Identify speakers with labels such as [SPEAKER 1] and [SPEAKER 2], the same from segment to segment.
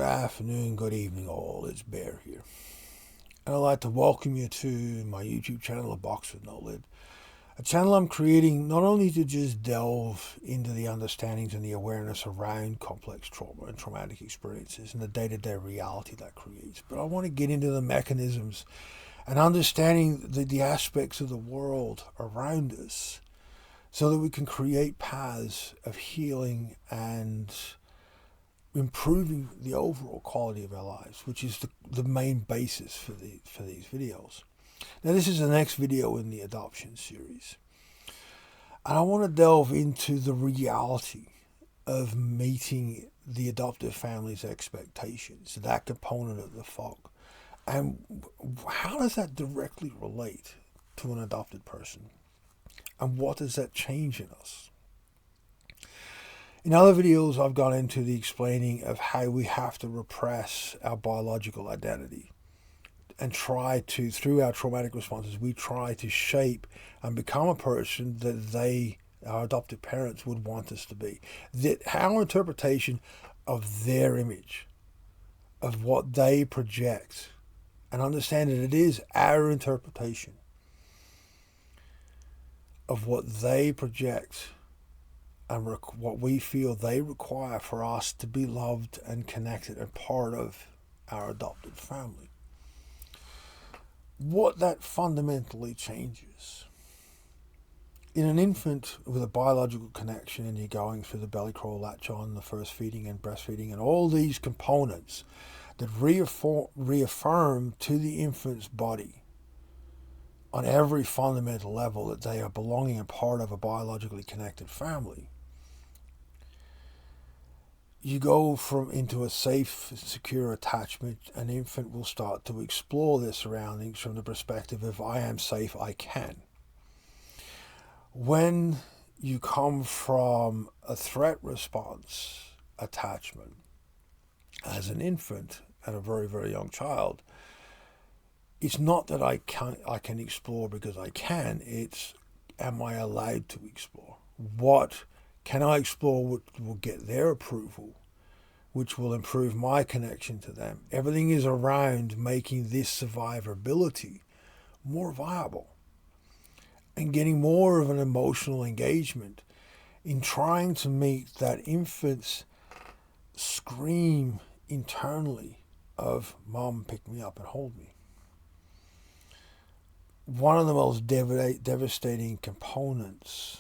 [SPEAKER 1] afternoon, good evening, all. It's Bear here. And I'd like to welcome you to my YouTube channel, A Box With No Lid. A channel I'm creating not only to just delve into the understandings and the awareness around complex trauma and traumatic experiences and the day-to-day reality that creates, but I want to get into the mechanisms and understanding the aspects of the world around us so that we can create paths of healing and improving the overall quality of our lives, which is the main basis for these videos. Now, this is the next video in the adoption series, and I want to delve into the reality of meeting the adoptive family's expectations, that component of the fog, and how does that directly relate to an adopted person, and what does that change in us? In other videos, I've gone into the explaining of how we have to repress our biological identity and try to, through our traumatic responses, we try to shape and become a person that our adoptive parents, would want us to be. That our interpretation of their image, of what they project, and understand that it is our interpretation of what they project and what we feel they require for us to be loved and connected and part of our adopted family. What that fundamentally changes. In an infant with a biological connection, and you're going through the belly crawl, latch on, the first feeding and breastfeeding, and all these components that reaffirm to the infant's body on every fundamental level that they are belonging and part of a biologically connected family. You go into a safe, secure attachment. An infant will start to explore their surroundings from the perspective of, I am safe, I can. When you come from a threat response attachment as an infant and a very, very young child, it's not that I can explore because I can. It's, am I allowed to explore? What can I explore which will get their approval, which will improve my connection to them? Everything is around making this survivability more viable and getting more of an emotional engagement in trying to meet that infant's scream internally of, Mom, pick me up and hold me. One of the most devastating components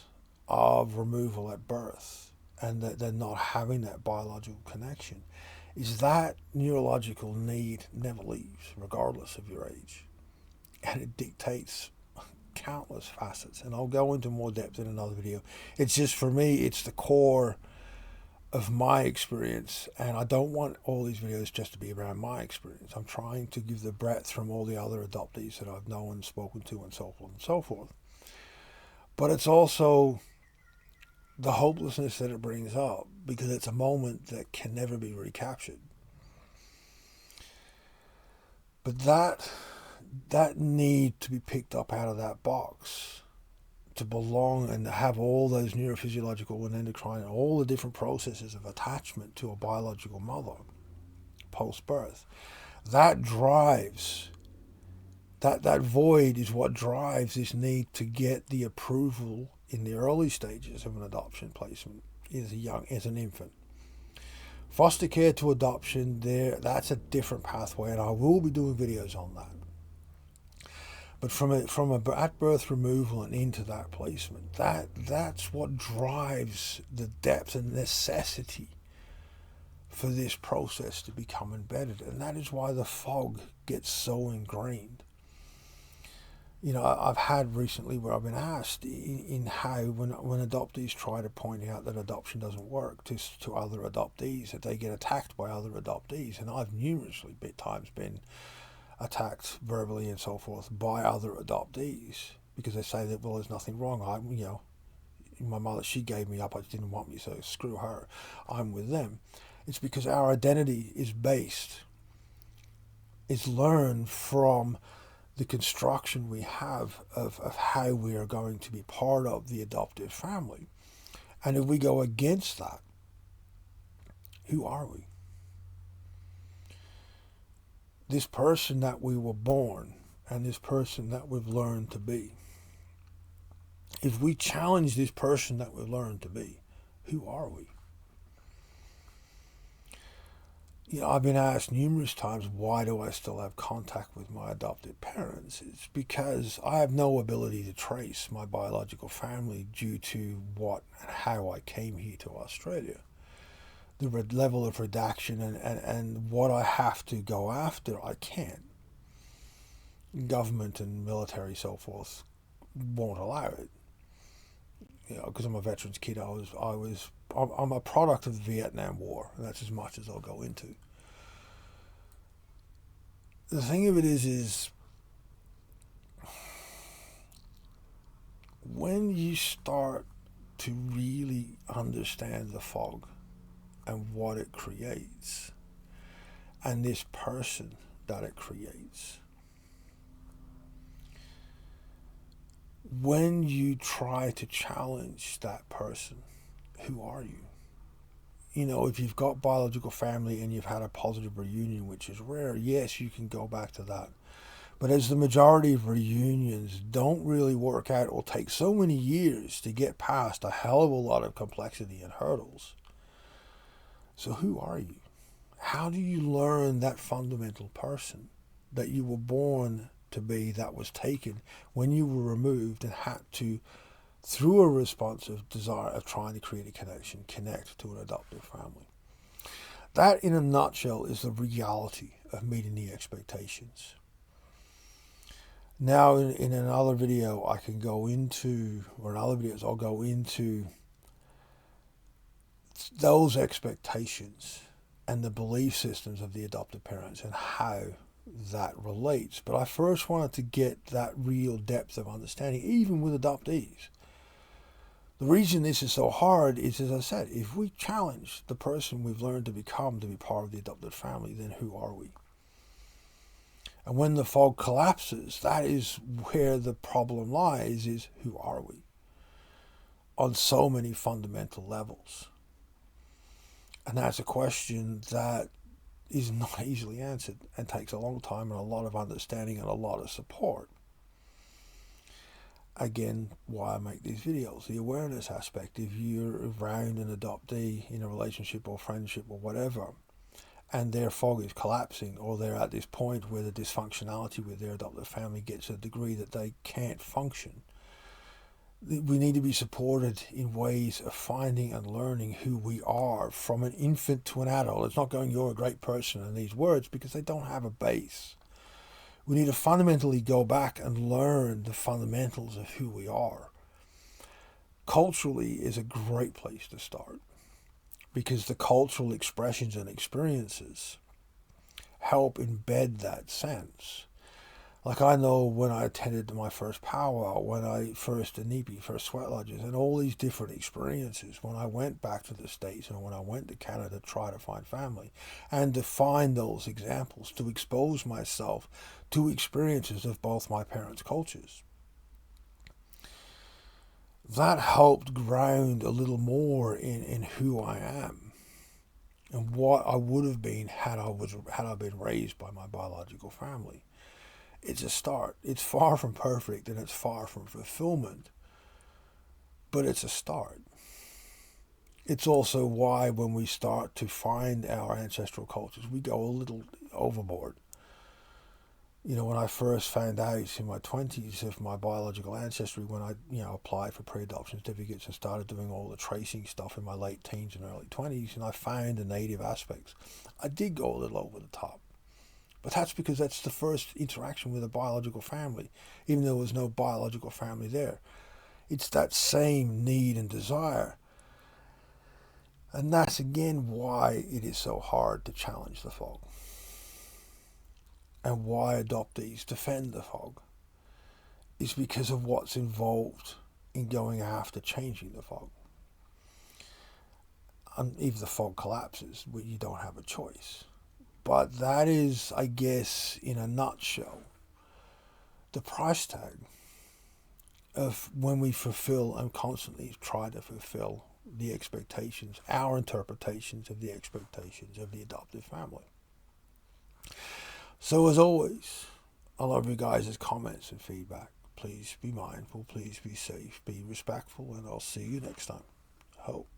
[SPEAKER 1] of removal at birth, and that they're not having that biological connection, is that neurological need never leaves, regardless of your age. And it dictates countless facets. And I'll go into more depth in another video. It's just, for me, it's the core of my experience. And I don't want all these videos just to be around my experience. I'm trying to give the breadth from all the other adoptees that I've known, spoken to, and so forth and so forth. But it's also the hopelessness that it brings up, because it's a moment that can never be recaptured. But that need to be picked up out of that box, to belong and to have all those neurophysiological and endocrine and all the different processes of attachment to a biological mother post-birth, that drives, that void is what drives this need to get the approval in the early stages of an adoption placement as an infant. Foster care to adoption, that's a different pathway, and I will be doing videos on that. But from a at birth removal and into that placement, that's what drives the depth and necessity for this process to become embedded, and that is why the fog gets so ingrained. You know, I've had recently where I've been asked in how when adoptees try to point out that adoption doesn't work to other adoptees, that they get attacked by other adoptees, and I've numerously times been attacked verbally and so forth by other adoptees because they say that, well, there's nothing wrong. My mother, she gave me up. I didn't want me, so screw her. I'm with them. It's because our identity is learned from the construction we have of how we are going to be part of the adoptive family. And if we go against that, who are we? this person that we were born and this person that we've learned to be. If we challenge this person that we've learned to be, who are we? I've been asked numerous times, why do I still have contact with my adopted parents? It's because I have no ability to trace my biological family due to what and how I came here to Australia. The level of redaction and what I have to go after, I can't. Government and military, so forth, won't allow it. Because I'm a veterans kid, I'm a product of the Vietnam War, and that's as much as I'll go into. The thing of it is when you start to really understand the fog and what it creates, and this person that it creates, when you try to challenge that person, who are you? If you've got biological family and you've had a positive reunion, which is rare, yes, you can go back to that. But as the majority of reunions don't really work out or take so many years to get past a hell of a lot of complexity and hurdles. So who are you? How do you learn that fundamental person that you were born to be, that was taken when you were removed and had to, through a responsive desire of trying to create a connection, connect to an adoptive family? That, in a nutshell, is the reality of meeting the expectations. Now, in another video, I'll go into those expectations and the belief systems of the adoptive parents and how that relates. But I first wanted to get that real depth of understanding, even with adoptees. The reason this is so hard is, as I said, if we challenge the person we've learned to become to be part of the adopted family, then who are we? And when the fog collapses, that is where the problem lies, is who are we? On so many fundamental levels. And that's a question that is not easily answered and takes a long time and a lot of understanding and a lot of support. Again, why I make these videos, the awareness aspect. If you're around an adoptee in a relationship or friendship or whatever, and their fog is collapsing, or they're at this point where the dysfunctionality with their adoptive family gets to a degree that they can't function, we need to be supported in ways of finding and learning who we are from an infant to an adult. It's not going, you're a great person in these words, because they don't have a base. We need to fundamentally go back and learn the fundamentals of who we are. Culturally is a great place to start, because the cultural expressions and experiences help embed that sense. Like, I know when I attended my first powwow, when I first Inipi, first sweat lodges, and all these different experiences, when I went back to the States and when I went to Canada to try to find family, and to find those examples, to expose myself to experiences of both my parents' cultures. That helped ground a little more in who I am and what I would have been had I been raised by my biological family. It's a start. It's far from perfect and it's far from fulfillment, but it's a start. It's also why when we start to find our ancestral cultures, we go a little overboard. When I first found out in my 20s of my biological ancestry, when I, applied for pre-adoption certificates and started doing all the tracing stuff in my late teens and early 20s, and I found the native aspects, I did go a little over the top. But that's because that's the first interaction with a biological family, even though there was no biological family there. It's that same need and desire. And that's again why it is so hard to challenge the fog. And why adoptees defend the fog is because of what's involved in going after changing the fog. And if the fog collapses, you don't have a choice. But that is, I guess, in a nutshell, the price tag of when we fulfill and constantly try to fulfill the expectations, our interpretations of the expectations of the adoptive family. So as always, I love you guys' comments and feedback. Please be mindful, please be safe, be respectful, and I'll see you next time. Hope.